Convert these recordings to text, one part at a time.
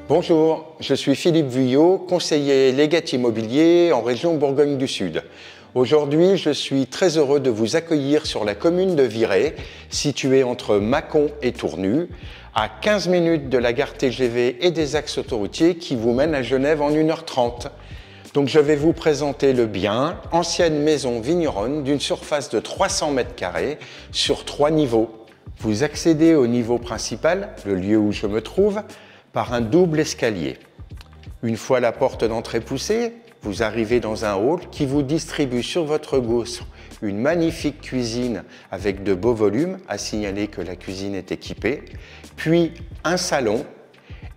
Bonjour, je suis Philippe Vuillot, conseiller légat immobilier en région Bourgogne du Sud. Aujourd'hui, je suis très heureux de vous accueillir sur la commune de Virey, située entre Mâcon et Tournu, à 15 minutes de la gare TGV et des axes autoroutiers qui vous mènent à Genève en 1h30. Donc je vais vous présenter le bien, ancienne maison vigneronne d'une surface de 300 m² sur 3 niveaux. Vous accédez au niveau principal, le lieu où je me trouve, par un double escalier. Une fois la porte d'entrée poussée, vous arrivez dans un hall qui vous distribue sur votre gauche une magnifique cuisine avec de beaux volumes, à signaler que la cuisine est équipée, puis un salon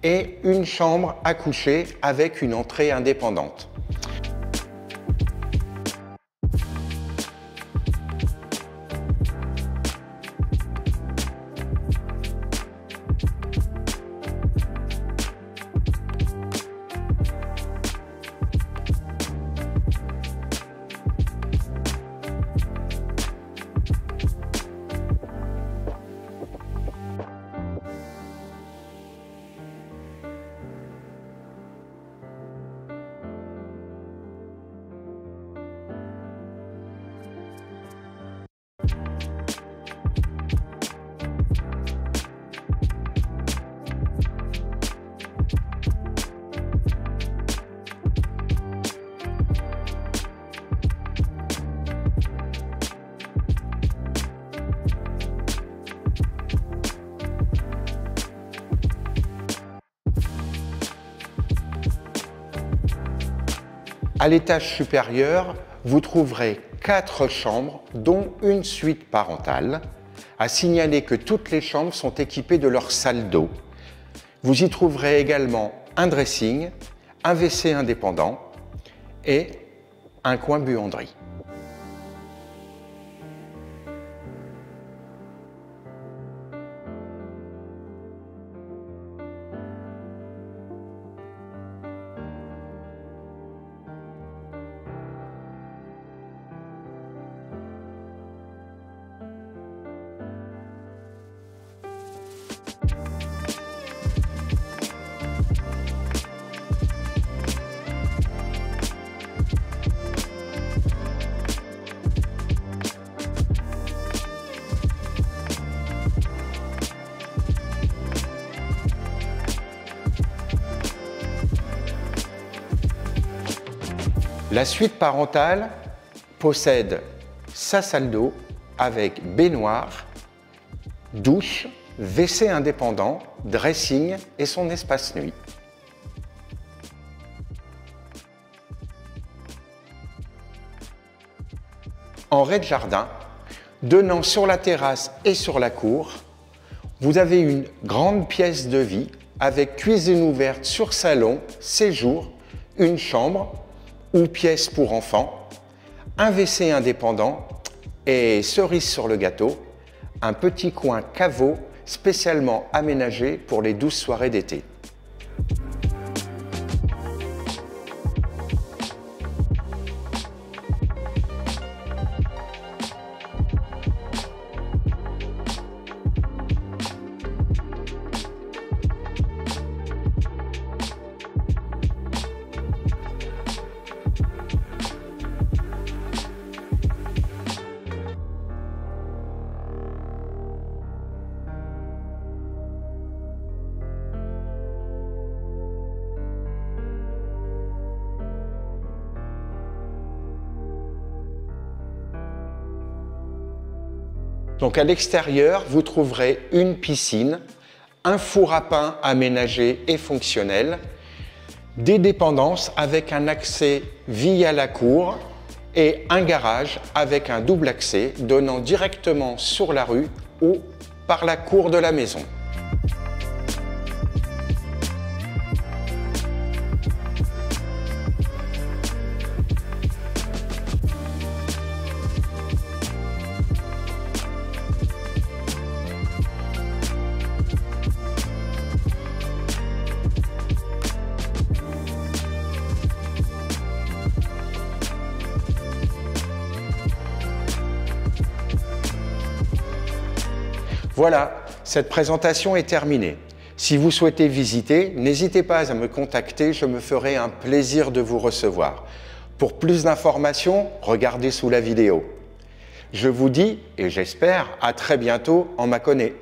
et une chambre à coucher avec une entrée indépendante. À l'étage supérieur, vous trouverez 4 chambres, dont une suite parentale. À signaler que toutes les chambres sont équipées de leur salle d'eau. Vous y trouverez également un dressing, un WC indépendant et un coin buanderie. La suite parentale possède sa salle d'eau avec baignoire, douche, WC indépendant, dressing et son espace nuit. En rez-de-jardin, donnant sur la terrasse et sur la cour, vous avez une grande pièce de vie avec cuisine ouverte sur salon, séjour, une chambre ou pièce pour enfants, un WC indépendant et cerise sur le gâteau, un petit coin caveau spécialement aménagé pour les douces soirées d'été. Donc à l'extérieur, vous trouverez une piscine, un four à pain aménagé et fonctionnel, des dépendances avec un accès via la cour et un garage avec un double accès donnant directement sur la rue ou par la cour de la maison. Voilà, cette présentation est terminée. Si vous souhaitez visiter, n'hésitez pas à me contacter, je me ferai un plaisir de vous recevoir. Pour plus d'informations, regardez sous la vidéo. Je vous dis, et j'espère, à très bientôt en Mâconnais.